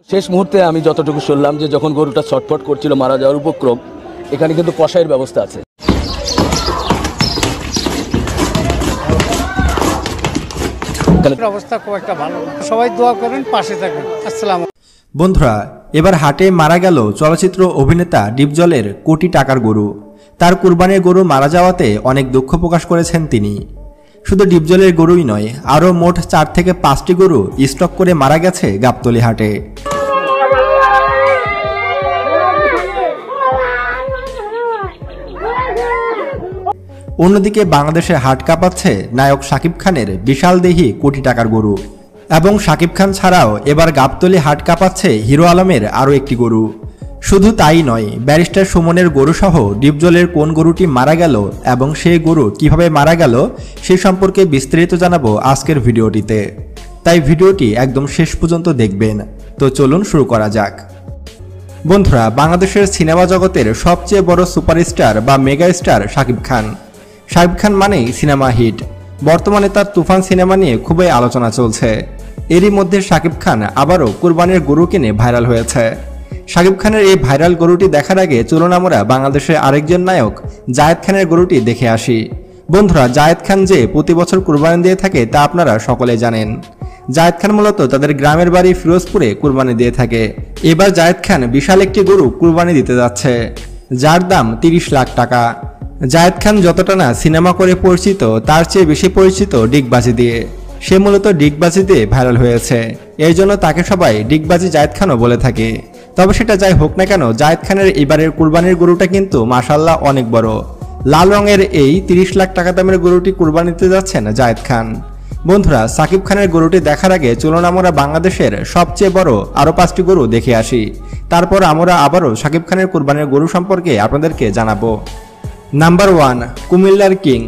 শেষ মুহূর্তে আমি যতটুকু শুনলাম যে যখন গরুটা ছটফট করছিল মারা যাওয়ার উপক্রম, এখানে কিন্তু কষাইয়ের ব্যবস্থা আছে। অবস্থা খুব একটা ভালো না, সবাই দোয়া করেন, পাশে থাকবেন। আসসালামু বন্ধুরা, এবার হাটে মারা গেল চলচ্চিত্র অভিনেতা ডিপজলের কোটি টাকার গরু। তার কুরবানির গরু মারা যাওয়াতে অনেক দুঃখ প্রকাশ করেছেন তিনি। শুধু ডিপজলের গরুই নয়, আরও মোট 4 থেকে 5টি গরু স্টক করে মারা গেছে গাবতলী হাটে। অন্যদিকে বাংলাদেশে হাট কাঁপাচ্ছে নায়ক শাকিব খানের বিশালদেহী কোটি টাকার গরু। এবং শাকিব খান ছাড়াও এবার গাবতলী হাট কাঁপাচ্ছে হিরো আলমের আরও একটি গরু। শুধু তাই নয়, ব্যারিস্টার সুমনের গরুসহ ডিপজলের কোন গরুটি মারা গেল এবং সেই গরু কিভাবে মারা গেল সে সম্পর্কে বিস্তারিত জানাবো আজকের ভিডিওটিতে। তাই ভিডিওটি একদম শেষ পর্যন্ত দেখবেন। তো চলুন শুরু করা যাক। বন্ধুরা, বাংলাদেশের সিনেমা জগতের সবচেয়ে বড় সুপারস্টার বা মেগা স্টার শাকিব খান। শাকিব খান মানেই সিনেমা হিট। বর্তমানে তার তুফান সিনেমা নিয়ে খুবই আলোচনা চলছে। এরই মধ্যে শাকিব খান আবারও কুরবানির গরু কিনে ভাইরাল হয়েছে। শাকিব খানের এই ভাইরাল গরুটি দেখার আগে চলুন আমরা বাংলাদেশের আরেকজন নায়ক জায়েদ খানের গরুটি দেখে আসি। বন্ধুরা, জায়েদ খান যে প্রতি বছর কুরবানি দিয়ে থাকে তা আপনারা সকলে জানেন। জায়েদ খান মূলত তাদের গ্রামের বাড়ি ফিরোজপুরে কুরবানি দিয়ে থাকে। এবার জায়েদ খান বিশাল একটি গরু কুরবানি দিতে যাচ্ছে, যার দাম 30 লাখ টাকা। জায়েদ খান যতটা না সিনেমা করে পরিচিত, তার চেয়ে বেশি পরিচিত ডিগবাজি দিয়ে। সে মূলত ডিগবাজি দিয়ে ভাইরাল হয়েছে, এর জন্য তাকে সবাই ডিগবাজি জায়েদ খানও বলে থাকে। তবে সেটা যাই হোক না কেন, জায়েদ খানের এবারের কুরবানির গরুটা কিন্তু মাশাআল্লাহ অনেক বড়। লাল রঙের এই 30 লাখ টাকা দামের গরুটি কুরবানি দিতে যাচ্ছেন জায়েদ খান। বন্ধুরা, শাকিব খানের গরুটি দেখার আগে চলুন আমরা বাংলাদেশের সবচেয়ে বড় আরও 5টি গরু দেখে আসি। তারপর আমরা আবারও শাকিব খানের কুরবানির গরু সম্পর্কে আপনাদেরকে জানাবো। নাম্বার 1, কুমিল্লার কিং।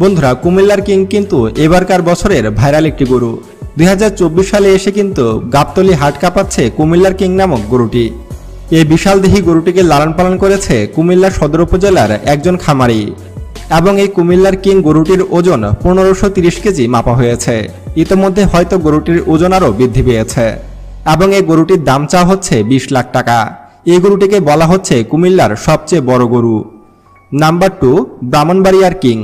বন্ধুরা, কুমিল্লার কিং কিন্তু এবারকার বছরের ভাইরাল একটি গরু। 2024 সালে এসে কিন্তু গাবতলী হাট কাঁপাচ্ছে কুমিল্লার কিং নামক গরুটি। এই বিশালদেহী গরুটিকে লালন পালন করেছে কুমিল্লা সদর উপজেলার একজন খামারি। এবং এই কুমিল্লার কিং গরুটির ওজন 1530 কেজি মাপা হয়েছে। ইতিমধ্যে হয়তো গরুটির ওজন আরও বৃদ্ধি পেয়েছে। এবং এই গরুটির দাম চাওয়া হচ্ছে 20 লাখ টাকা। এই গরুটিকে বলা হচ্ছে কুমিল্লার সবচেয়ে বড় গরু। নাম্বার 2, ব্রাহ্মণবাড়িয়ার কিং।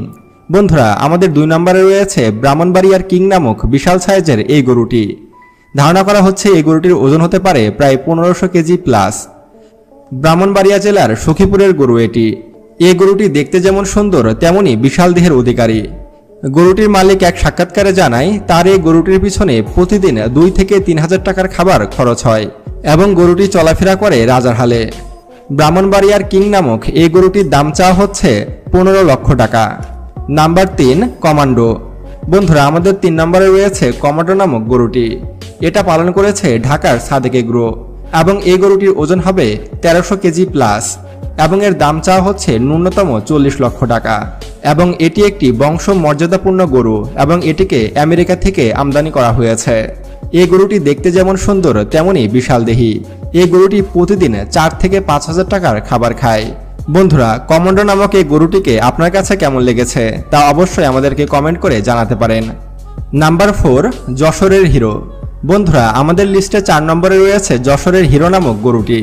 বন্ধুরা, আমাদের 2 নম্বরে রয়েছে ব্রাহ্মণবাড়িয়ার কিং নামক বিশাল সাইজের এই গরুটি। ধারণা করা হচ্ছে এই গরুটির ওজন হতে পারে প্রায় 1500 কেজি প্লাস। ব্রাহ্মণবাড়িয়া জেলার সখীপুরের গরু এটি। এই গরুটি দেখতে যেমন সুন্দর তেমনই বিশাল দেহের অধিকারী। গরুটির মালিক এক সাক্ষাৎকারে জানায় তার এই গরুটির পিছনে প্রতিদিন 2 থেকে 3000 টাকার খাবার খরচ হয় এবং গরুটি চলাফেরা করে রাজার হালে। ব্রাহ্মণবাড়িয়ার কিং নামক এই গরুটির দাম চাওয়া হচ্ছে 15 লক্ষ টাকা। Number 3, commando. বন্ধুরা, আমাদের 3 নম্বরে রয়েছে কমান্ডো নামক গরুটি। এটা পালন করেছে ঢাকার সাদেক এগ্রো এবং এই গরুটির ওজন হবে 1300 কেজি প্লাস এবং এর দাম চাওয়া হচ্ছে ন্যূনতম 40 লক্ষ টাকা। এবং এটি একটি বংশ মর্যাদাপূর্ণ গরু এবং এটিকে আমেরিকা থেকে আমদানি করা হয়েছে। এই গরুটি দেখতে যেমন সুন্দর তেমনই বিশালদেহী। এই গরুটি প্রতিদিন 4 থেকে 5000 টাকার খাবার খায়। বন্ধুরা, কমান্ডো নামক এই গরুটিকে আপনার কাছে কেমন লেগেছে তা অবশ্যই আমাদেরকে কমেন্ট করে জানাতে পারেন। নাম্বার 4, যশোরের হিরো। বন্ধুরা, আমাদের লিস্টে 4 নম্বরে রয়েছে যশোরের হিরো নামক গরুটি।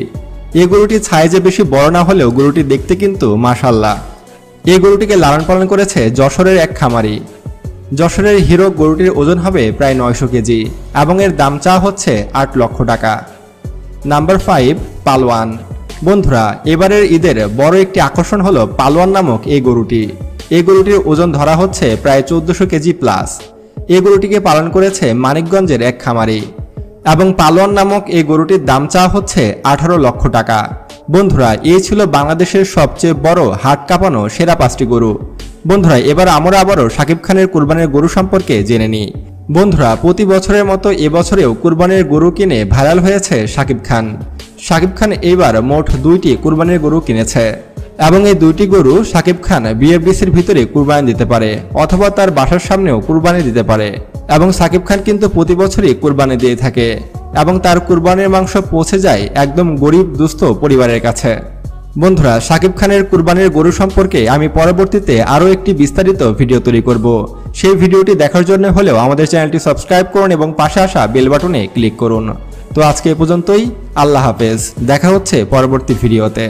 এই গরুটি সাইজে বেশি বড় না হলেও গরুটি দেখতে কিন্তু মাশাআল্লাহ। এই গরুটিকে লালন পালন করেছে যশোরের এক খামারি। যশোরের হিরো গরুটির ওজন হবে প্রায় 900 কেজি এবং এর দাম চাওয়া হচ্ছে 8 লক্ষ টাকা। নাম্বার 5, পালোয়ান। বন্ধুরা, এবারের ঈদের বড় একটি আকর্ষণ হলো পালোয়ান নামক এই গরুটি। এই গরুটির ওজন ধরা হচ্ছে প্রায় 1400 কেজি প্লাস। এই গরুটিকে পালন করেছে মানিকগঞ্জের এক খামারি এবং পালোয়ান নামক এই গরুটির দাম চাওয়া হচ্ছে 18 লক্ষ টাকা। বন্ধুরা, এই ছিল বাংলাদেশের সবচেয়ে বড় হাট কাঁপানো সেরা 5টি গরু। বন্ধুরা, এবার আমরা আবারও শাকিব খানের কুরবানির গরু সম্পর্কে জেনে নিই। বন্ধুরা, প্রতি বছরের মতো এবছরেও কুরবানির গরু কিনে ভাইরাল হয়েছে শাকিব খান। শাকিব খান এবার মোট 2টি কুরবানির গরু কিনেছে এবং এই 2টি গরু শাকিব খান বিএফডিসির ভিতরে কুরবানি দিতে পারে অথবা তার বাসার সামনেও কুরবানি দিতে পারে। এবং শাকিব খান কিন্তু প্রতি বছরই কুরবানি দিয়ে থাকে এবং তার কুরবানির মাংস পৌঁছে যায় একদম গরিব দুস্থ পরিবারের কাছে। বন্ধুরা, শাকিব খানের কুরবানির গরু সম্পর্কে আমি পরবর্তীতে আরও একটি বিস্তারিত ভিডিও তৈরি করব। সেই ভিডিওটি দেখার জন্য হলেও আমাদের চ্যানেলটি সাবস্ক্রাইব করুন এবং পাশে আসা বেল বাটনে ক্লিক করুন। তো আজকে এ পর্যন্তই। আল্লাহ হাফেজ, দেখা হচ্ছে পরবর্তী ভিডিওতে।